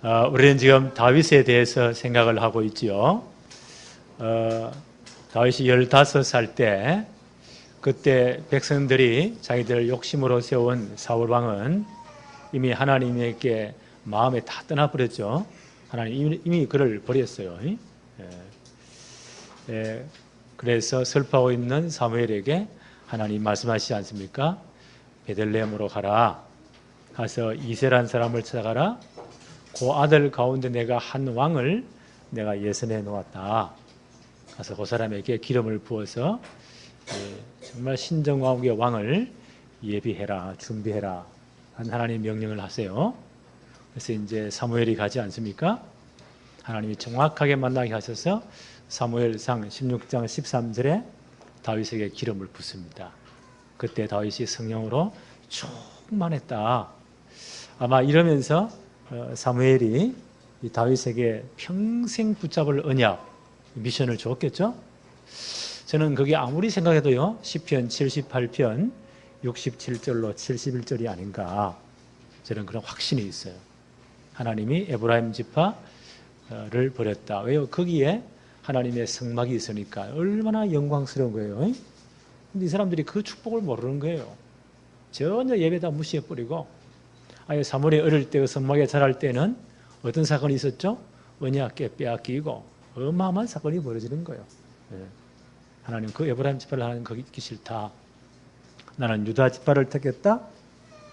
우리는 지금 다윗에 대해서 생각을 하고 있지요. 다윗이 15살 때 그때 백성들이 자기들 욕심으로 세운 사울왕은 이미 하나님에게 마음에 다 떠나버렸죠. 하나님 이미 그를 버렸어요. 그래서 슬퍼하고 있는 사무엘에게 하나님 말씀하시지 않습니까? 베들레헴으로 가라. 가서 이세라는 사람을 찾아가라. 그 아들 가운데 내가 한 왕을 내가 예선해 놓았다. 가서 그 사람에게 기름을 부어서 정말 신정왕국의 왕을 예비해라, 준비해라 한 하나님 명령을 하세요. 그래서 이제 사무엘이 가지 않습니까? 하나님이 정확하게 만나게 하셔서 사무엘상 16장 13절에 다윗에게 기름을 붓습니다. 그때 다윗이 성령으로 충만했다. 아마 이러면서 사무엘이 다윗에게 평생 붙잡을 언약, 미션을 줬겠죠? 저는 그게 아무리 생각해도요, 시편 78편 67절로 71절이 아닌가, 저는 그런 확신이 있어요. 하나님이 에브라임 지파를 버렸다. 왜요? 거기에 하나님의 성막이 있으니까 얼마나 영광스러운 거예요. 근데 이 사람들이 그 축복을 모르는 거예요. 전혀 예배다 무시해버리고, 아예 사무엘이 어릴 때 그 성막에 자랄 때는 어떤 사건이 있었죠? 언약궤 빼앗기고 어마어마한 사건이 벌어지는 거예요. 하나님 그 에브라임 지파를 하나님 거기 있기 싫다. 나는 유다 지파를 택했다.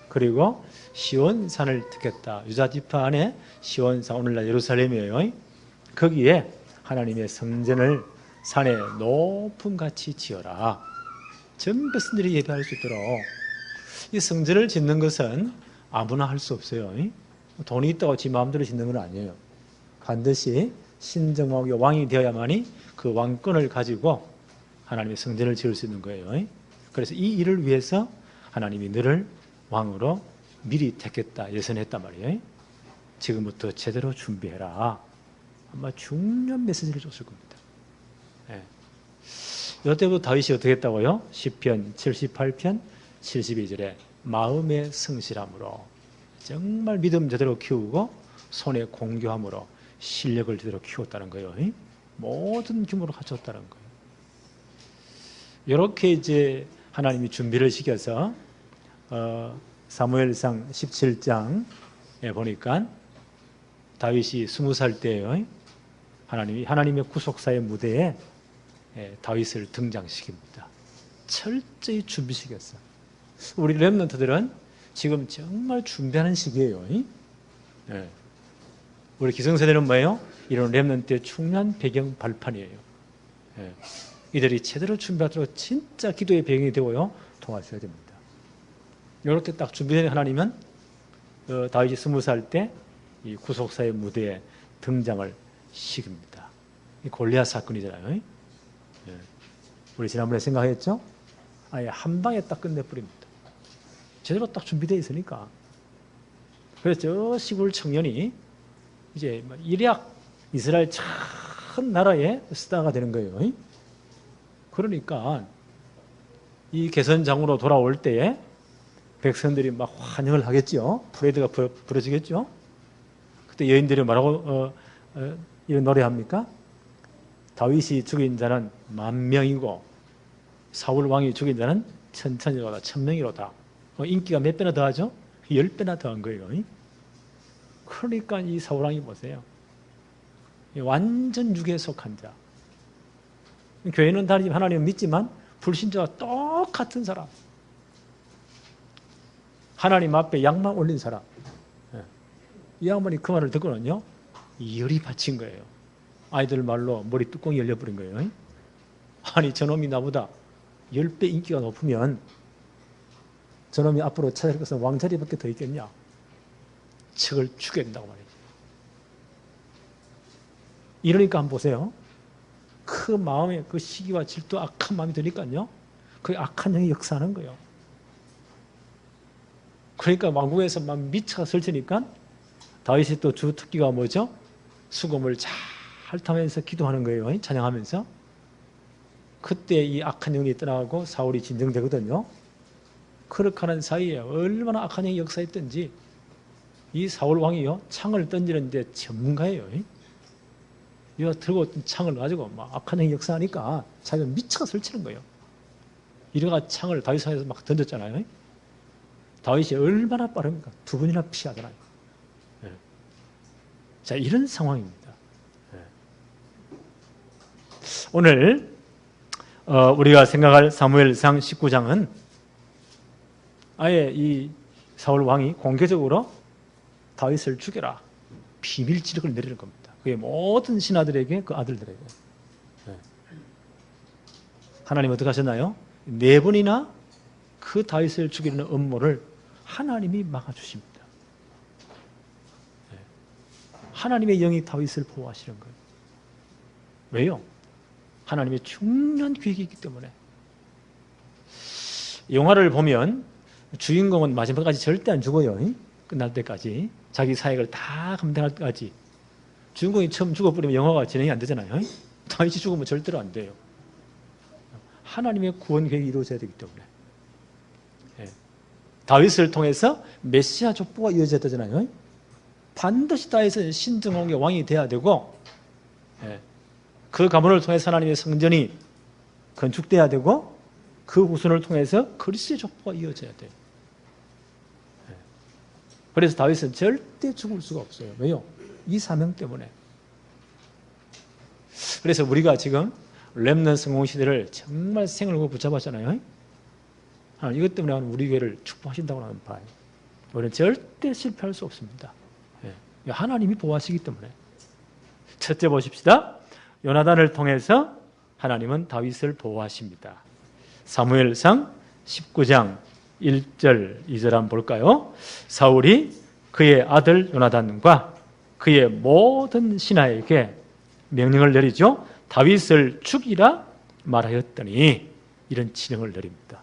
그리고 시온산을 택했다. 유다 지파 안에 시온산, 오늘날 예루살렘이에요. 거기에 하나님의 성전을 산에 높은 같이 지어라. 전 백성들이 예배할 수 있도록. 이 성전을 짓는 것은 아무나 할 수 없어요. 돈이 있다고 지 마음대로 짓는 건 아니에요. 반드시 신정왕국의 왕이 되어야만이 그 왕권을 가지고 하나님의 성전을 지을 수 있는 거예요. 그래서 이 일을 위해서 하나님이 너를 왕으로 미리 택했다, 예선했단 말이에요. 지금부터 제대로 준비해라. 아마 중요한 메시지를 줬을 겁니다. 이때부터 다윗이 어떻게 했다고요? 시편 78편 72절에 마음의 성실함으로, 정말 믿음 제대로 키우고 손에 공교함으로 실력을 제대로 키웠다는 거예요. 모든 규모로 갖췄다는 거예요. 이렇게 이제 하나님이 준비를 시켜서 사무엘상 17장에 보니까 다윗이 20살 때예요. 하나님의 구속사의 무대에 다윗을 등장시킵니다. 철저히 준비시켰어. 우리 렘넌트들은 지금 정말 준비하는 시기예요. 우리 기성세대는 뭐예요? 이런 렘넌트의 중요한 배경 발판이에요. 이들이 제대로 준비하도록 진짜 기도의 배경이 되고요, 도와줘야 됩니다. 이렇게 딱 준비된 하나님은 다윗이 20살 때 이 구속사의 무대에 등장을 시킵니다. 이 골리앗 사건이잖아요. 우리 지난번에 생각했죠? 아예 한 방에 딱 끝내버립니다. 제대로 딱 준비되어 있으니까. 그래서 저 시골 청년이 이제 이략 이스라엘 큰 나라의 스타가 되는 거예요. 그러니까 이 개선장으로 돌아올 때에 백성들이 막 환영을 하겠죠. 프레이드가 부러지겠죠. 그때 여인들이 뭐라고 이런 노래합니까? 다윗이 죽인 자는 10,000명이고 사울 왕이 죽인 자는 1,000,000이로다, 1,000명이로다. 인기가 몇 배나 더하죠? 10배나 더한 거예요. 그러니까 이 사울 왕이 보세요. 완전 육에 속한 자. 교회는 다 하나님을 믿지만 불신자와 똑같은 사람. 하나님 앞에 양만 올린 사람. 이 양반이 그 말을 듣고는요, 열이 받친 거예요. 아이들 말로 머리 뚜껑이 열려버린 거예요. 아니, 저놈이 나보다 10배 인기가 높으면 저놈이 앞으로 찾아갈 것은 왕자리밖에 더 있겠냐? 척을 죽여야 된다고 말이죠. 이러니까 한번 보세요. 그 마음에 그 시기와 질투, 악한 마음이 드니까요, 그 악한 영이 역사하는 거예요. 그러니까 왕궁에서 막 미쳐가 설치니까 다윗이 또 주 특기가 뭐죠? 수금을 잘 타면서 기도하는 거예요. 찬양하면서. 그때 이 악한 영이 떠나가고 사울이 진정되거든요. 그렇게 하는 사이에 얼마나 악한 영이 역사했던지 이 사울 왕이요, 창을 던지는데 전문가예요. 이거 들고 있던 창을 가지고 막 악한 행위 역사하니까 자기가 미쳐가 설치는 거예요. 이래가 창을 다윗에서 막 던졌잖아요. 다윗이 얼마나 빠릅니까? 2번이나 피하잖아요. 예. 자, 이런 상황입니다. 예. 오늘 우리가 생각할 사무엘상 19장은 아예 이 사울 왕이 공개적으로 다윗을 죽여라, 비밀 지령을 내리는 겁니다. 그게 모든 신하들에게, 그 아들들에게. 네. 하나님 어떻게 하셨나요? 4번이나 그 다윗을 죽이는 음모를 하나님이 막아주십니다. 네. 하나님의 영이 다윗을 보호하시는 거예요. 왜요? 하나님의 중요한 계획이 있기 때문에. 영화를 보면 주인공은 마지막까지 절대 안 죽어요. 끝날 때까지. 자기 사역을 다 감당할 때까지. 주인공이 처음 죽어버리면 영화가 진행이 안 되잖아요. 다윗이 죽으면 절대로 안 돼요. 하나님의 구원 계획이 이루어져야 되기 때문에. 예. 다윗을 통해서 메시아 족보가 이어져야 되잖아요. 반드시 다윗은 신정왕의 왕이 돼야 되고, 예. 그 가문을 통해서 하나님의 성전이 건축돼야 되고, 그 후손을 통해서 그리스도의 족보가 이어져야 돼요. 예. 그래서 다윗은 절대 죽을 수가 없어요. 왜요? 이 사명 때문에. 그래서 우리가 지금 렘넌트 성공 시대를 정말 생을 걸고 붙잡았잖아요. 이것 때문에 우리 교회를 축복하신다고 하는 바예요. 우리는 절대 실패할 수 없습니다. 예. 하나님이 보호하시기 때문에. 첫째 보십시다. 요나단을 통해서 하나님은 다윗을 보호하십니다. 사무엘상 19장 1절 2절 한번 볼까요? 사울이 그의 아들 요나단과 그의 모든 신하에게 명령을 내리죠. 다윗을 죽이라 말하였더니, 이런 지령을 내립니다.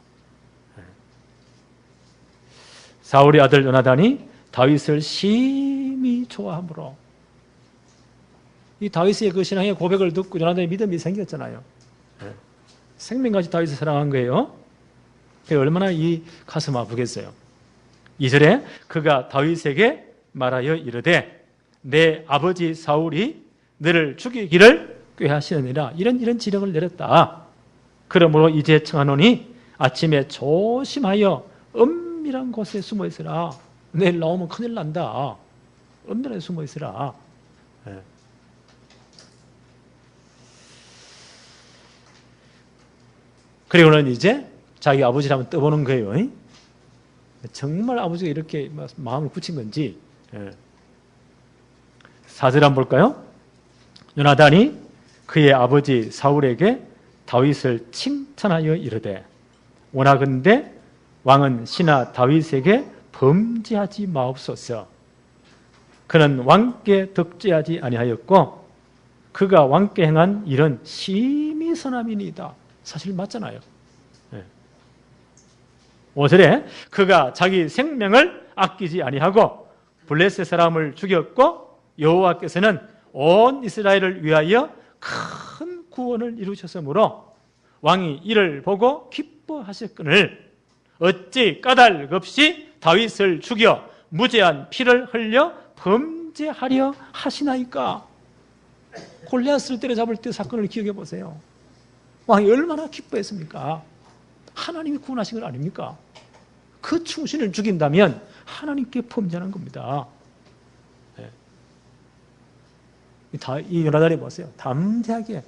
사울의 아들 요나단이 다윗을 심히 좋아하므로, 이 다윗의 그 신앙의 고백을 듣고 요나단의 믿음이 생겼잖아요. 생명까지 다윗을 사랑한 거예요. 얼마나 이 가슴 아프겠어요. 2절에 그가 다윗에게 말하여 이르되 내 아버지 사울이 너를 죽이기를 꾀하시느니라. 이런 지령을 내렸다. 그러므로 이제 청하노니 아침에 조심하여 은밀한 곳에 숨어 있으라. 내일 나오면 큰일 난다. 은밀하게 숨어 있으라. 네. 그리고는 이제 자기 아버지를 한번 떠보는 거예요. 정말 아버지가 이렇게 마음을 굳힌 건지. 4절 한번 볼까요? 요나단이 그의 아버지 사울에게 다윗을 칭찬하여 이르되 원하건대 왕은 신하 다윗에게 범죄하지 마옵소서. 그는 왕께 덕죄하지 아니하였고 그가 왕께 행한 일은 심히 선함이니이다. 사실 맞잖아요. 5절에 그가 자기 생명을 아끼지 아니하고 블레셋 사람을 죽였고 여호와께서는 온 이스라엘을 위하여 큰 구원을 이루셨으므로 왕이 이를 보고 기뻐하셨거늘 어찌 까닭 없이 다윗을 죽여 무죄한 피를 흘려 범죄하려 하시나이까. 골리앗을 때려잡을 때 사건을 기억해 보세요. 왕이 얼마나 기뻐했습니까? 하나님이 구원하신 건 아닙니까? 그 충신을 죽인다면 하나님께 범죄하는 겁니다. 이 요나단이 보세요. 담대하게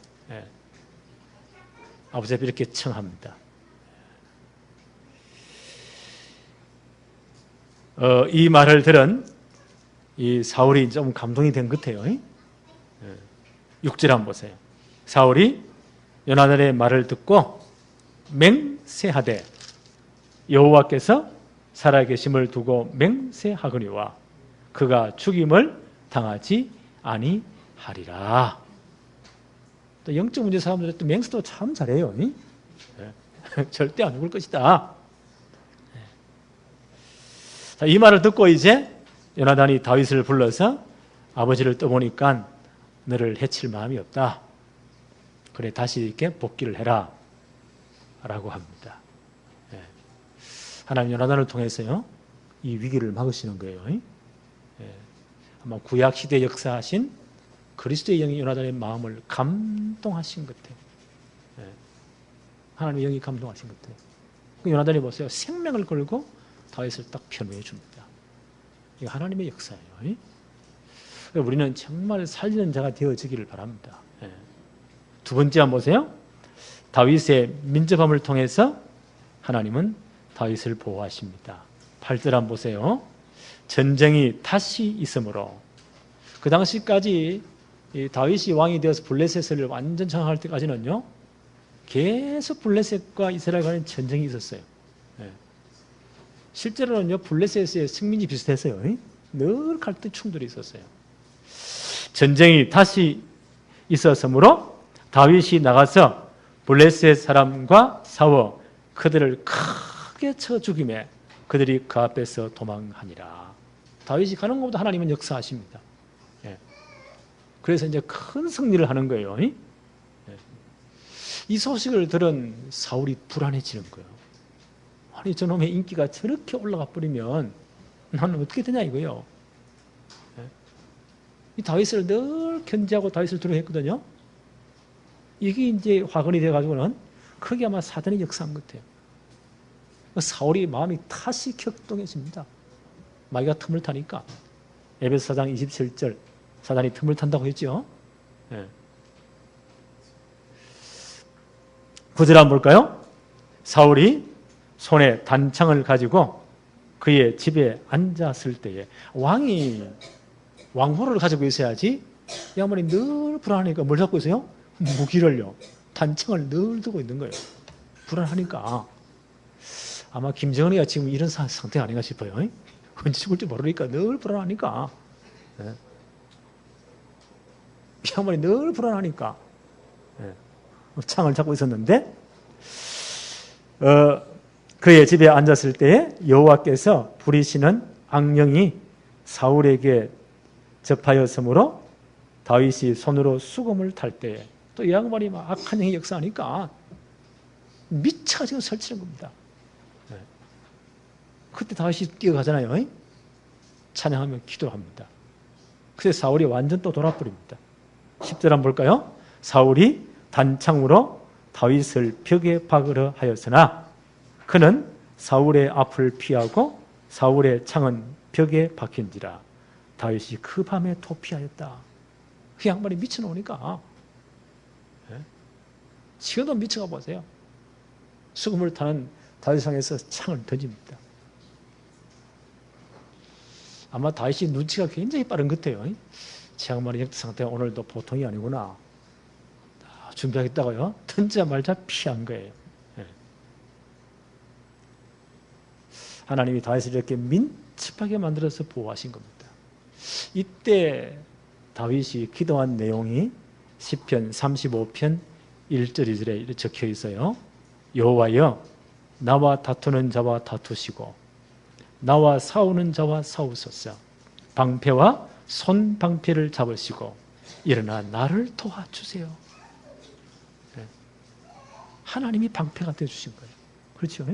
아버지 앞에 이렇게 청합니다. 이 말을 들은 이 사울이 좀 감동이 된 것 같아요. 6절 한번 보세요. 사울이 요나단의 말을 듣고 맹세하되 여호와께서 살아계심을 두고 맹세하거니와 그가 죽임을 당하지 아니하리라. 또 영적 문제 사람들은 또 맹세도 참 잘해요. 절대 안 죽을 것이다. 자, 이 말을 듣고 이제 요나단이 다윗을 불러서 아버지를 떠보니까 너를 해칠 마음이 없다. 그래 다시 이렇게 복귀를 해라 라고 합니다. 하나님 요나단을 통해서요 이 위기를 막으시는 거예요. 아마 구약 시대 역사하신 그리스도의 영이 요나단의 마음을 감동하신 것 같아요. 예. 하나님의 영이 감동하신 것 같아요. 요나단이 보세요. 생명을 걸고 다윗을 딱 편호해 줍니다. 이거 하나님의 역사예요. 우리는 정말 살리는 자가 되어지기를 바랍니다. 예. 두 번째 한번 보세요. 다윗의 민접함을 통해서 하나님은 다윗을 보호하십니다. 8절 한번 보세요. 전쟁이 다시 있으므로 그 당시까지 다윗이 왕이 되어서 블레셋을 완전 장악할 때까지는요, 계속 블레셋과 이스라엘 간에 전쟁이 있었어요. 예. 실제로는요, 블레셋의 승민이 비슷했어요. 늘 갈등 충돌이 있었어요. 전쟁이 다시 있었으므로 다윗이 나가서 블레셋 사람과 싸워 그들을 크게 쳐 죽이매 그들이 그 앞에서 도망하니라. 다윗이 가는 것보다 하나님은 역사하십니다. 예. 그래서 이제 큰 승리를 하는 거예요. 예. 이 소식을 들은 사울이 불안해지는 거예요. 아니, 저놈의 인기가 저렇게 올라가 버리면 나는 어떻게 되냐 이거예요. 예. 이 다윗을 늘 견제하고 다윗을 두려워했거든요. 이게 이제 화근이 돼가지고는 크게 아마 사단이 역사한 것 같아요. 사울이 마음이 다시 격동해집니다. 마귀가 틈을 타니까. 에베소 4장 27절 사단이 틈을 탄다고 했죠. 예. 9절 한번 볼까요? 사울이 손에 단창을 가지고 그의 집에 앉았을 때에 왕이 왕호를 가지고 있어야지 이 양반이 늘 불안하니까 뭘 잡고 있어요? 무기를요. 단창을 늘 두고 있는 거예요. 불안하니까. 아마 김정은이가 지금 이런 상태가 아닌가 싶어요. 언제 죽을지 모르니까 늘 불안하니까. 예. 이 양반이 늘 불안하니까. 예. 창을 잡고 있었는데 그의 집에 앉았을 때에 여호와께서 부리시는 악령이 사울에게 접하였으므로 다윗이 손으로 수금을 탈 때에 또 이 양반이 막 악한 행위 역사하니까 미쳐가지고 설치는 겁니다. 네. 그때 다윗이 뛰어가잖아요. 찬양하며 기도합니다. 그래서 사울이 완전 또 돌아버립니다. 10절 한번 볼까요? 사울이 단창으로 다윗을 벽에 박으려 하였으나 그는 사울의 앞을 피하고 사울의 창은 벽에 박힌지라 다윗이 그 밤에 도피하였다. 그 양반이 미쳐놓으니까 지금도 미쳐가 보세요. 수금을 타는 다윗상에서 창을 던집니다. 아마 다윗이 눈치가 굉장히 빠른 것 같아요. 제 양반의 영적 상태가 오늘도 보통이 아니구나. 준비하겠다고요. 던지자마자 피한 거예요. 하나님이 다윗을 이렇게 민첩하게 만들어서 보호하신 겁니다. 이때 다윗이 기도한 내용이 시편 35편 1절 2절에 이렇게 적혀 있어요. 여호와여 나와 다투는 자와 다투시고 나와 싸우는 자와 싸우소서. 방패와 손방패를 잡으시고 일어나 나를 도와주세요. 하나님이 방패가 되어주신 거예요. 그렇죠?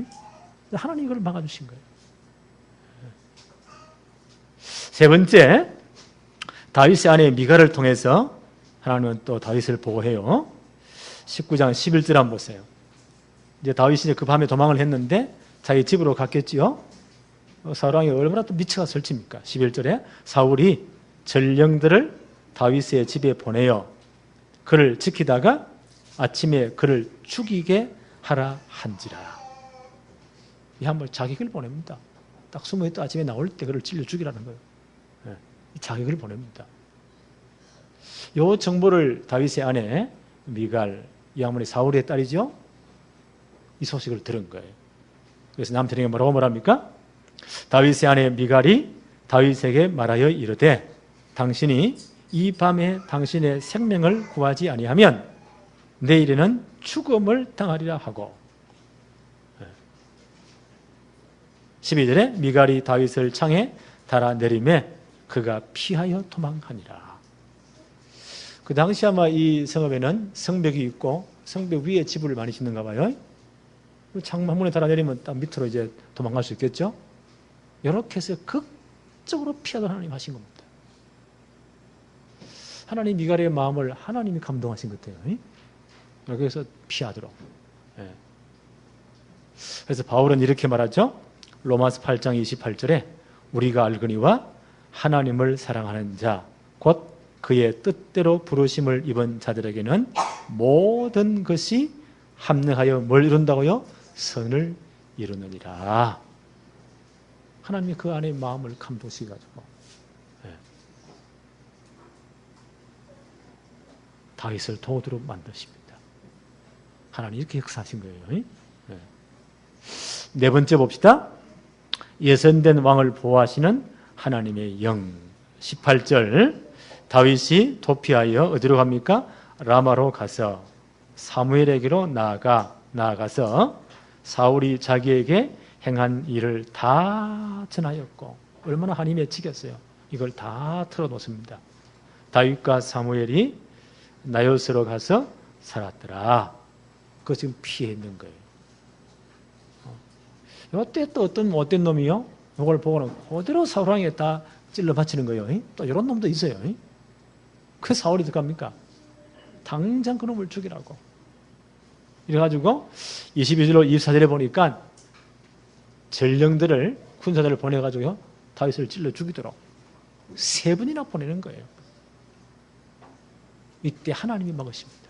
하나님이 이걸 막아주신 거예요. 세 번째, 다윗의 아내 미갈을 통해서 하나님은 또 다윗을 보호해요. 19장 11절 한번 보세요. 이제 다윗이 그 밤에 도망을 했는데 자기 집으로 갔겠지요. 사울 왕이 얼마나 또 미쳐가 설칩니까? 11절에 사울이 전령들을 다윗의 집에 보내어 그를 지키다가 아침에 그를 죽이게 하라 한지라. 이 한번 자객을 보냅니다. 딱 숨어있다 아침에 나올 때 그를 찔러 죽이라는 거예요. 네. 자객을 보냅니다. 이 정보를 다윗의 아내 미갈, 이 양반이 사울의 딸이죠. 이 소식을 들은 거예요. 그래서 남편에게 뭐라고 말합니까? 다윗의 아내 미갈이 다윗에게 말하여 이르되 당신이 이 밤에 당신의 생명을 구하지 아니하면 내일에는 죽음을 당하리라 하고 12절에 미갈이 다윗을 창에 달아내리매 그가 피하여 도망하니라. 그 당시 아마 이 성읍에는 성벽이 있고 성벽 위에 집을 많이 짓는가 봐요. 창문에 달아내리면 딱 밑으로 이제 도망갈 수 있겠죠. 이렇게 해서 극적으로 피하도록 하나님 하신 겁니다. 하나님 미갈의 마음을 하나님이 감동하신 것 같아요. 여기서 피하도록. 그래서 바울은 이렇게 말하죠. 로마서 8장 28절에 우리가 알거니와 하나님을 사랑하는 자, 곧 그의 뜻대로 부르심을 입은 자들에게는 모든 것이 합력하여 뭘 이룬다고요? 선을 이루느니라. 하나님이 그 안에 마음을 감동시켜가지고 다윗을 도두로 만드십니다. 하나님 이렇게 역사하신 거예요. 네 번째 봅시다. 예선된 왕을 보호하시는 하나님의 영. 18절 다윗이 도피하여 어디로 갑니까? 라마로 가서 사무엘에게로 나아가서 사울이 자기에게 행한 일을 다 전하였고 얼마나 한이 맺히겠어요. 이걸 다 털어놓습니다. 다윗과 사무엘이 나요스로 가서 살았더라. 그거 지금 피해 있는 거예요. 이때 또 어떤 못된 놈이요? 이걸 보고는 그대로 사울왕에게 다 찔러 바치는 거예요. 또 이런 놈도 있어요. 그 사울이 어떡합니까? 당장 그 놈을 죽이라고. 이래가지고 22절로 24절에 보니까 전령들을 군사들을 보내가지고요 다윗을 찔러 죽이도록 3분이나 보내는 거예요. 이때 하나님이 막으십니다.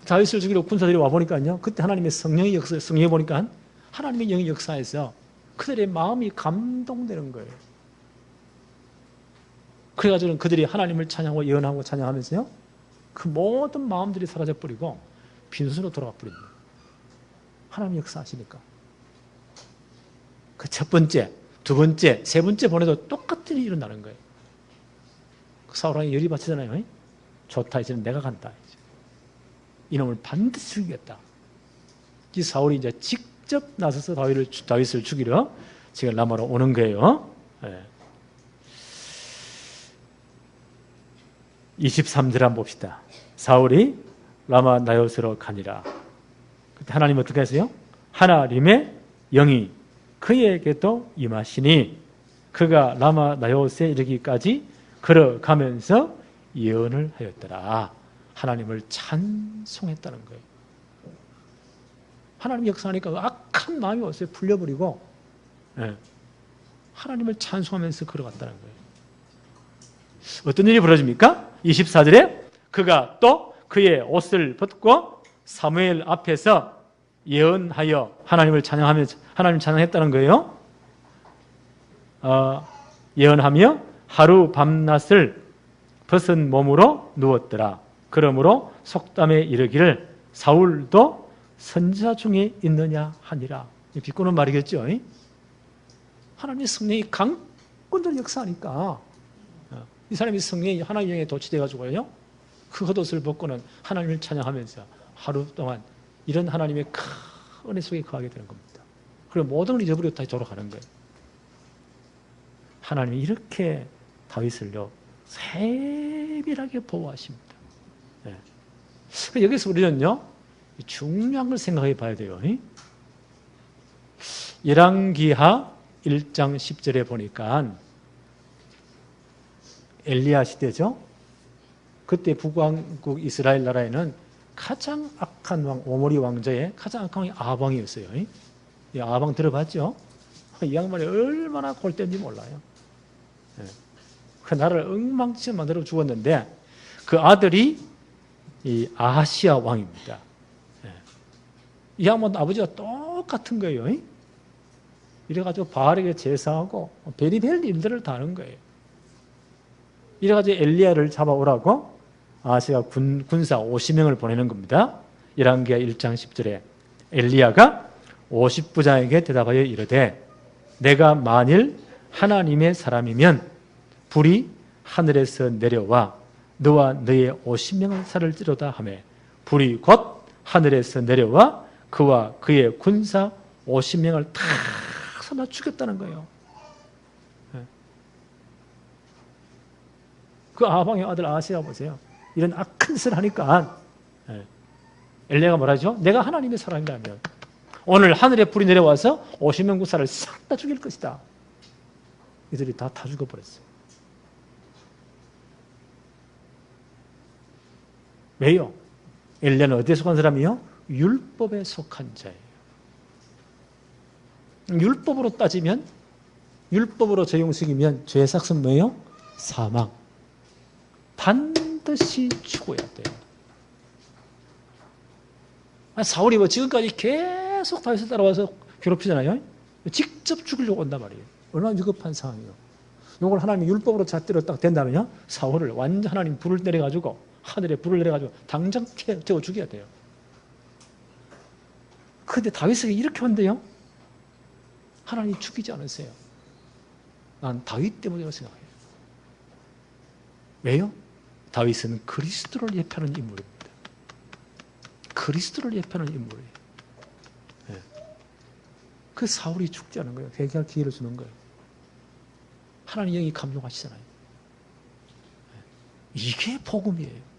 다윗을 죽이러 군사들이 와보니까요 그때 하나님의 성령의 역사, 성령에 보니까 하나님의 영의 역사에서 그들의 마음이 감동되는 거예요. 그래가지고 그들이 하나님을 찬양하고 예언하고 찬양하면서요 그 모든 마음들이 사라져버리고 빈손으로 돌아가 버립니다. 하나님 역사하시니까. 그 첫 번째, 두 번째, 세 번째 보내도 똑같은 일이 일어나는 거예요. 그 사울왕이 열이 받치잖아요. 좋다, 이제는 내가 간다. 이놈을 반드시 죽이겠다. 이 사울이 이제 직접 나서서 다윗을 죽이러 지금 라마로 오는 거예요. 23절 한번 봅시다. 사울이 라마 나요스로 가니라. 그때 하나님 어떻게 하세요? 하나님의 영이 그에게도 임하시니 그가 라마 나요스에 이르기까지 걸어가면서 예언을 하였더라. 하나님을 찬송했다는 거예요. 하나님 역사하니까 악한 마음이 어디서 풀려버리고 하나님을 찬송하면서 걸어갔다는 거예요. 어떤 일이 벌어집니까? 24절에 그가 또 그의 옷을 벗고 사무엘 앞에서 예언하여 하나님을 찬양하면서 하나님 찬양했다는 거예요. 예언하며 하루 밤낮을 벗은 몸으로 누웠더라. 그러므로 속담에 이르기를 사울도 선지자 중에 있느냐 하니라. 비꼬는 말이겠죠. 하나님의 성령이 강권적으로 역사하니까 이 사람이 성령이 하나님의 영에 도취돼가지고요 그 겉옷을 벗고는 하나님을 찬양하면서 하루 동안 이런 하나님의 큰 은혜 속에 거하게 되는 겁니다. 그리고 모든 걸 잊어버리고 다시 돌아가는 거예요. 하나님이 이렇게 다윗을요 세밀하게 보호하십니다. 여기서 우리는요 중요한 걸 생각해 봐야 돼요. 열왕기하 1장 10절에 보니까 엘리야 시대죠. 그때 북왕국 이스라엘 나라에는 가장 악한 왕, 오므리 왕자의 가장 악한 왕이 아방이었어요. 이 아방 들어봤죠? 이 양반이 얼마나 골때인지 몰라요. 그 나라를 엉망진창 만들어 죽었는데 그 아들이 이 아하시아 왕입니다. 이 양반도 아버지가 똑같은 거예요. 이래가지고 바알에게 제사하고 별의별 일들을 다 하는 거예요. 이래가지고 엘리야를 잡아오라고 아하시아가 군사 50명을 보내는 겁니다. 열왕기하 1장 10절에 엘리야가 50부장에게 대답하여 이르되 내가 만일 하나님의 사람이면 불이 하늘에서 내려와 너와 너의 50명을 살을지로다 하며 불이 곧 하늘에서 내려와 그와 그의 군사 50명을 다 쏟아 죽였다는 거예요. 그 아방의 아들 아하시아 보세요. 이런 악한 짓을 하니까 엘리야가 뭐라죠? 내가 하나님의 사람이라면 오늘 하늘에 불이 내려와서 50명 군사를 싹 다 죽일 것이다. 이들이 다 죽어버렸어요. 왜요? 엘리야는 어디에 속한 사람이요? 율법에 속한 자예요. 율법으로 따지면, 율법으로 적용시키면 죄의 삭은 뭐예요? 사망. 반드시 죽어야 돼요. 사울이 뭐 지금까지 계속 다윗을 따라와서 괴롭히잖아요. 직접 죽이려고 온단 말이에요. 얼마나 위급한 상황이에요. 이걸 하나님이 율법으로 잣대로 딱 된다면요, 사울을 완전 하나님 불을 내려가지고, 하늘에 불을 내려가지고 당장 태워 죽여야 돼요. 그런데 다윗에게 이렇게 온대요. 하나님이 죽이지 않으세요. 난 다윗 때문이라고 생각해요. 왜요? 다윗은 그리스도를 예표하는 인물입니다. 그리스도를 예표하는 인물이에요. 네. 그 사울이 죽지 않은 거예요. 회개할 기회를 주는 거예요. 하나님 영이 감동하시잖아요. 네. 이게 복음이에요.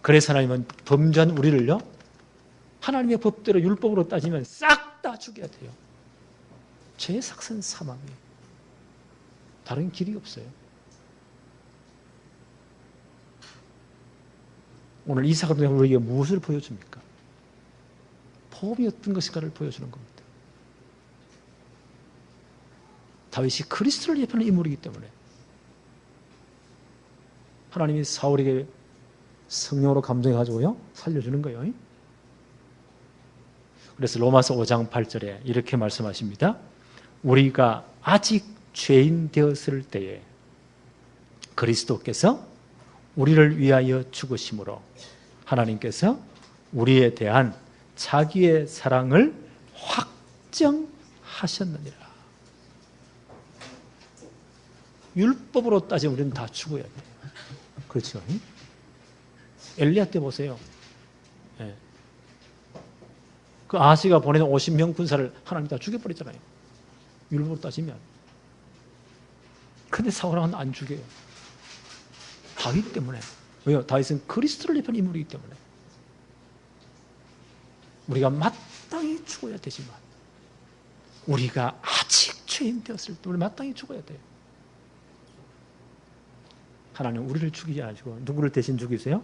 그래서 하나님은 범죄한 우리를요, 하나님의 법대로 율법으로 따지면 싹 다 죽여야 돼요. 죄의 삭은 사망이에요. 다른 길이 없어요. 오늘 이 사건을 통해 우리에게 무엇을 보여줍니까? 복음이 어떤 것인가를 보여주는 겁니다. 다윗이 그리스도를 예표하는 인물이기 때문에 하나님이 사울에게 성령으로 감동해가지고요, 살려주는 거예요. 그래서 로마서 5장 8절에 이렇게 말씀하십니다. 우리가 아직 죄인 되었을 때에 그리스도께서 우리를 위하여 죽으심으로 하나님께서 우리에 대한 자기의 사랑을 확정하셨느니라. 율법으로 따지면 우리는 다 죽어야 돼요. 그렇죠? 엘리야 때 보세요. 네. 그 아하스가 보내는 50명 군사를 하나님 다 죽여버렸잖아요. 율법으로 따지면. 근데 사울은 안 죽여요. 다윗 때문에. 왜요? 다윗은 그리스도를 예표하는 인물이기 때문에. 우리가 마땅히 죽어야 되지만 우리가 아직 죄인 되었을 때 우리 마땅히 죽어야 돼요. 하나님 우리를 죽이지 않으시고 누구를 대신 죽이세요?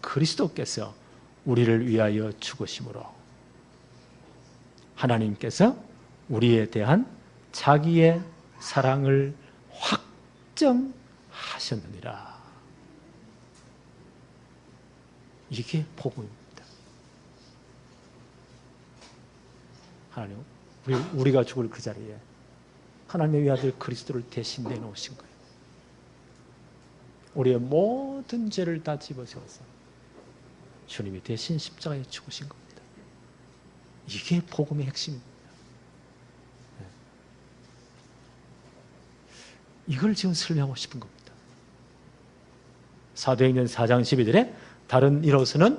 그리스도께서 우리를 위하여 죽으심으로 하나님께서 우리에 대한 자기의 사랑을 확정하셨느니라. 이게 복음입니다. 하나님, 우리가 죽을 그 자리에 하나님의 외아들 그리스도를 대신 내놓으신 거예요. 우리의 모든 죄를 다 집어세워서 주님이 대신 십자가에 죽으신 겁니다. 이게 복음의 핵심입니다. 이걸 지금 설명하고 싶은 겁니다. 사도행전 4장 12절에 다른 이로서는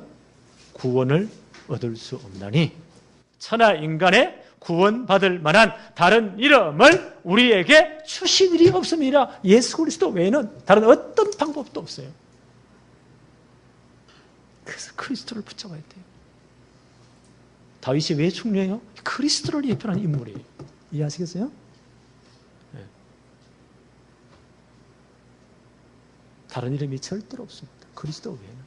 구원을 얻을 수 없나니 천하 인간의 구원받을 만한 다른 이름을 우리에게 주신 일이 없습니다. 예수 그리스도 외에는 다른 어떤 방법도 없어요. 그래서 그리스도를 붙잡아야 돼요. 다윗이 왜 중요해요? 그리스도를 예표하는 인물이에요. 이해하시겠어요? 네. 다른 이름이 절대로 없습니다. 그리스도 외에는.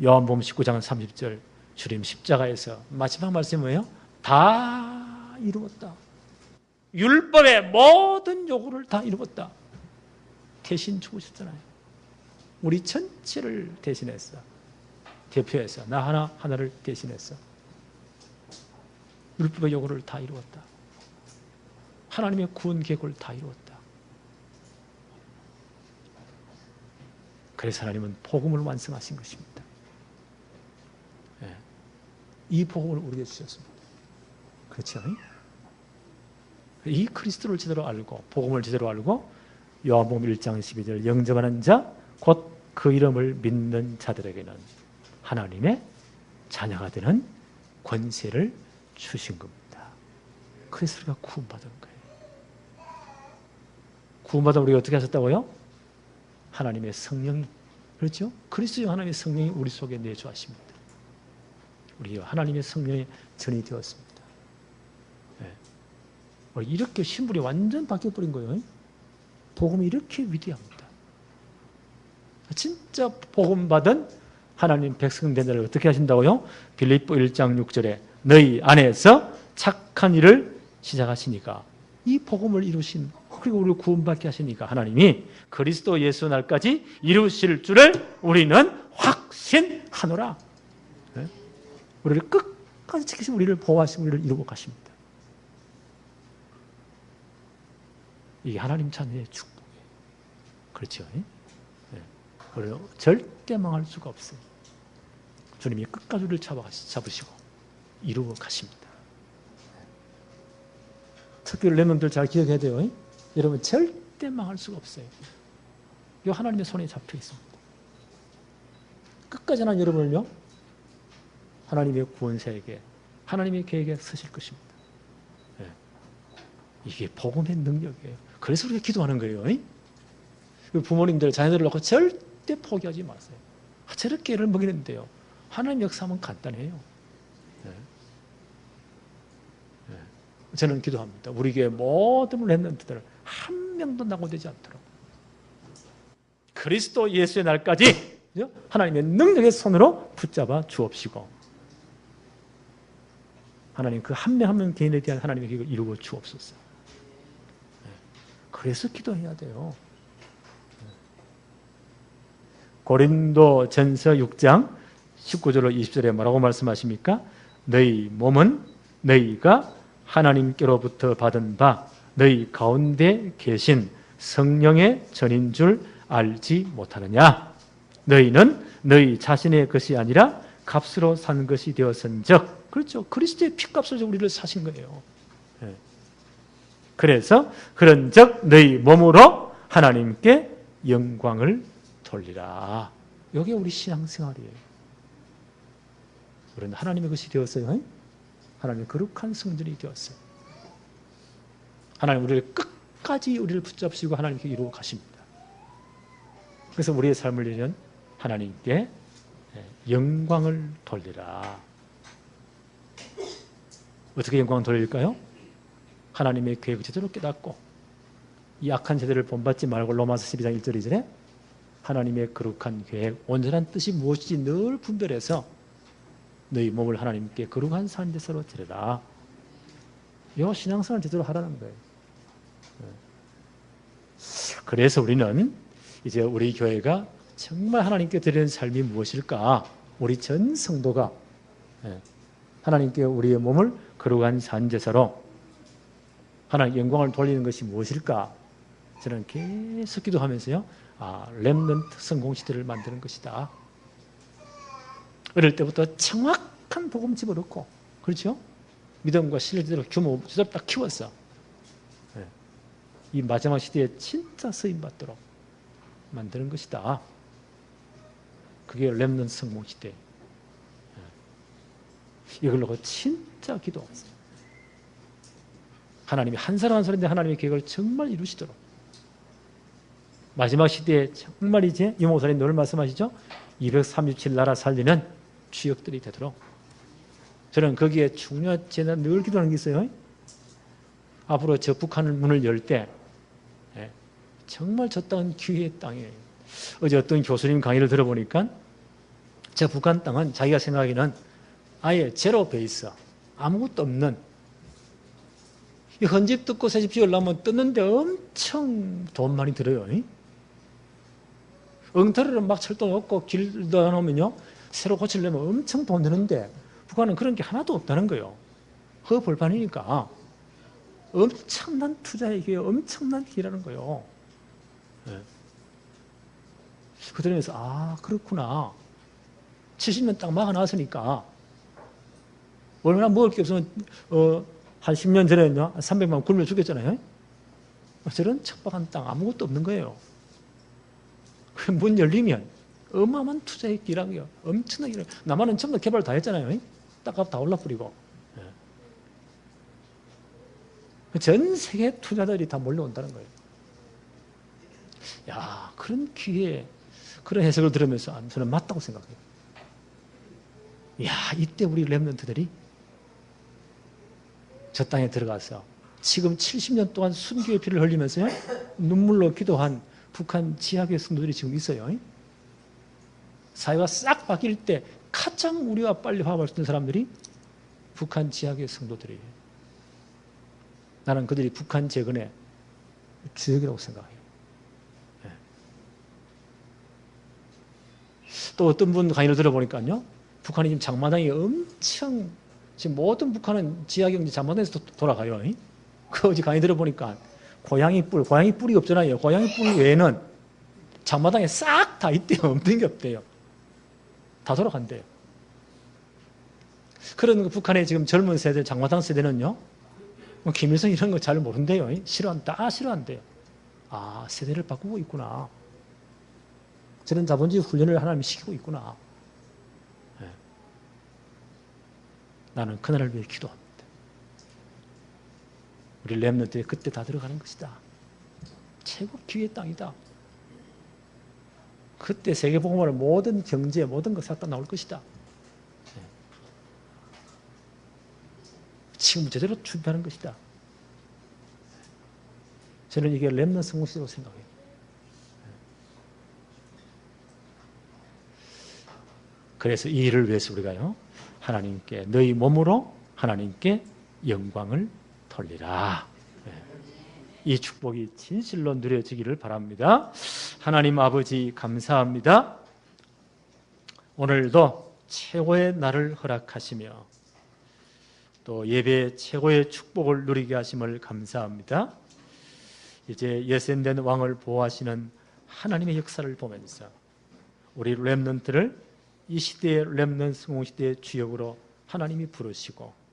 요한복음 19장 30절 주님 십자가에서 마지막 말씀이 뭐예요? 다 이루었다. 율법의 모든 요구를 다 이루었다. 대신 죽으셨잖아요. 우리 전체를 대신했어. 대표해서 나 하나를 대신했어. 율법의 요구를 다 이루었다. 하나님의 구원 계획을 다 이루었다. 그래서 하나님은 복음을 완성하신 것입니다. 네. 이 복음을 우리에게 주셨습니다. 그렇죠? 이 그리스도를 제대로 알고 복음을 제대로 알고 요한복음 1장 12절 영접하는 자 곧 그 이름을 믿는 자들에게는 하나님의 자녀가 되는 권세를 주신 겁니다. 그래서 우리가 구원받은 거예요. 구원받아 우리가 어떻게 하셨다고요? 하나님의 성령이, 그렇죠? 그리스도의 하나님의 성령이 우리 속에 내주하십니다. 우리가 하나님의 성령의 전이 되었습니다. 네. 이렇게 신분이 완전 바뀌어버린 거예요. 복음이 이렇게 위대합니다. 진짜 복음 받은 하나님 백성 된 자를 어떻게 하신다고요? 빌립보 1장 6절에 너희 안에서 착한 일을 시작하시니까, 이 복음을 이루신, 그리고 우리를 구원받게 하시니까 하나님이 그리스도 예수 날까지 이루실 줄을 우리는 확신하노라. 네? 우리를 끝까지 지키시고 우리를 보호하시고 우리를 이루고 가십니다. 이게 하나님 자녀의 축복이에요. 그렇죠? 네? 우리는 절대 망할 수가 없어요. 주님이 끝까지 우리를 잡으시고 이루어 가십니다. 특히 렘넌트들 잘 기억해야 돼요. 여러분 절대 망할 수가 없어요. 이 하나님의 손에 잡혀 있습니다. 끝까지 하나님 여러분을요, 하나님의 구원세에게, 하나님의 계획에 서실 것입니다. 네. 이게 복음의 능력이에요. 그래서 우리가 기도하는 거예요. 부모님들 자녀들을 놓고 절대 포기하지 마세요. 저렇게 애를 먹이는데요, 하나님 역사하면 간단해요. 네. 네. 저는 기도합니다. 우리 교회 모든 렘넌트들 한 명도 낙오되지 않도록 그리스도 예수의 날까지 하나님의 능력의 손으로 붙잡아 주옵시고, 하나님 그 한 명 한 명 개인에 대한 하나님의 계획을 이루어 주옵소서. 그래서 기도해야 돼요. 고린도 전서 6장 19절로 20절에 뭐라고 말씀하십니까? 너희 몸은 너희가 하나님께로부터 받은 바 너희 가운데 계신 성령의 전인 줄 알지 못하느냐? 너희는 너희 자신의 것이 아니라 값으로 산 것이 되었은즉, 그렇죠, 그리스도의 피값을 우리를 사신 거예요. 그래서 그런즉 너희 몸으로 하나님께 영광을 돌리라. 이게 우리 신앙생활이에요. 우리는 하나님의 것이 되었어요. 하나님의 거룩한 성전이 되었어요. 하나님 우리를 끝까지 우리를 붙잡으시고 하나님께 이루어 가십니다. 그래서 우리의 삶을 위한 하나님께 영광을 돌리라. 어떻게 영광을 돌릴까요? 하나님의 계획을 제대로 깨닫고 이 악한 세대를 본받지 말고, 로마서 12장 1절 2절에 하나님의 거룩한 계획, 온전한 뜻이 무엇인지 늘 분별해서 너희 몸을 하나님께 거룩한 산제사로 드려라. 이 신앙생활을 제대로 하라는 거예요. 그래서 우리는 이제 우리 교회가 정말 하나님께 드리는 삶이 무엇일까? 우리 전 성도가 하나님께 우리의 몸을 거룩한 산제사로 하나님 영광을 돌리는 것이 무엇일까? 저는 계속 기도하면서요, 렘넌트 성공시대를 만드는 것이다. 어릴 때부터 정확한 복음 집어넣고, 그렇죠? 믿음과 신뢰대로 규모 제대로 딱 키웠어. 이 마지막 시대에 진짜 쓰임받도록 만드는 것이다. 그게 렘넌트 성공시대. 이걸 놓고 진짜 기도하세요. 하나님이 한 사람 한 사람인데 하나님의 계획을 정말 이루시도록, 마지막 시대에 정말 이제 이 목사님 늘 말씀하시죠? 237 나라 살리는 주역들이 되도록. 저는 거기에 중요한 제가 늘 기도하는 게 있어요. 앞으로 저 북한 문을 열 때 정말 저 땅은 기회의 땅이에요. 어제 어떤 교수님 강의를 들어보니까 저 북한 땅은 자기가 생각하기는 아예 제로 베이스, 아무것도 없는, 이 헌집 뜯고 새집 지으려면 뜯는데 엄청 돈 많이 들어요. 엉터리로 막 철도 없고 길도 안 오면요, 새로 고치려면 엄청 돈 드는데 북한은 그런 게 하나도 없다는 거예요. 허벌판이니까 엄청난 투자이기에 엄청난 길이라는 거예요. 그들면서 그렇구나. 70년 딱 막아놨으니까 얼마나 먹을 게 없으면 한 10년 전에는요 300만 원 굶어 죽였잖아요. 저런 척박한 땅 아무것도 없는 거예요. 그 문 열리면 어마어마한 투자의 기락이요. 엄청나게. 남한은 전부 개발 다 했잖아요. 땅값 다 올라버리고. 전 세계 투자들이 다 몰려온다는 거예요. 야, 그런 기회에 그런 해석을 들으면서 저는 맞다고 생각해요. 야, 이때 우리 렘넌트들이 저 땅에 들어가서 지금 70년 동안 순교의 피를 흘리면서요, 눈물로 기도한 북한 지하교회 성도들이 지금 있어요. 사회가 싹 바뀔 때 가장 우리와 빨리 화합할 수 있는 사람들이 북한 지하교회 성도들이에요. 나는 그들이 북한 재건의 주역이라고 생각해요. 네. 또 어떤 분 강의를 들어보니까요, 북한이 지금 장마당이 엄청, 지금 모든 북한은 지하경제 장마당에서 돌아가요. 그 어제 강의 들어보니까 고양이 뿔이 없잖아요. 고양이 뿔 외에는 장마당에 싹 다 있대요. 없는 게 없대요. 다 돌아간대요. 그런 북한의 지금 젊은 세대, 장마당 세대는요, 김일성 이런 거 잘 모른대요. 싫어한대요. 아, 세대를 바꾸고 있구나. 저런 자본주의 훈련을 하나님이 시키고 있구나. 네. 나는 그날을 위해 기도합니다. 우리 렘넌트에 그때 다 들어가는 것이다. 최고 기회의 땅이다. 그때 세계복음화를 모든 경제, 모든 것 싹 다 나올 것이다. 네. 지금 제대로 준비하는 것이다. 저는 이게 렘넌트 성공시라고 생각해요. 그래서 이 일을 위해서 우리가요, 하나님께 너희 몸으로 하나님께 영광을 돌리라. 이 축복이 진실로 누려지기를 바랍니다. 하나님 아버지 감사합니다. 오늘도 최고의 날을 허락하시며 또 예배의 최고의 축복을 누리게 하심을 감사합니다. 이제 예선된 왕을 보호하시는 하나님의 역사를 보면서 우리 렘넌트를 이 시대의 렘넌트 성공시대의 주역으로 하나님이 부르시고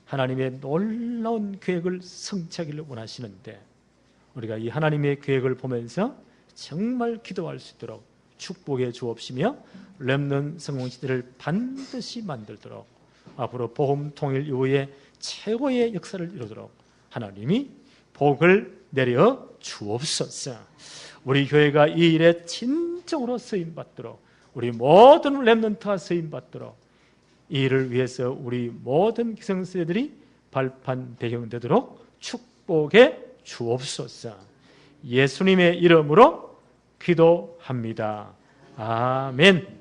하나님의 놀라운 계획을 성취하기를 원하시는데 우리가 이 하나님의 계획을 보면서 정말 기도할 수 있도록 축복해 주옵시며 렘넌트 성공시대를 반드시 만들도록 앞으로 복음 통일 이후에 최고의 역사를 이루도록 하나님이 복을 내려 주옵소서. 우리 교회가 이 일에 진정으로 쓰임받도록 우리 모든 렘넌트가 쓰임받도록 이 일을 위해서 우리 모든 기성세대들이 발판 배경되도록 축복해 주옵소서. 예수님의 이름으로 기도합니다. 아멘.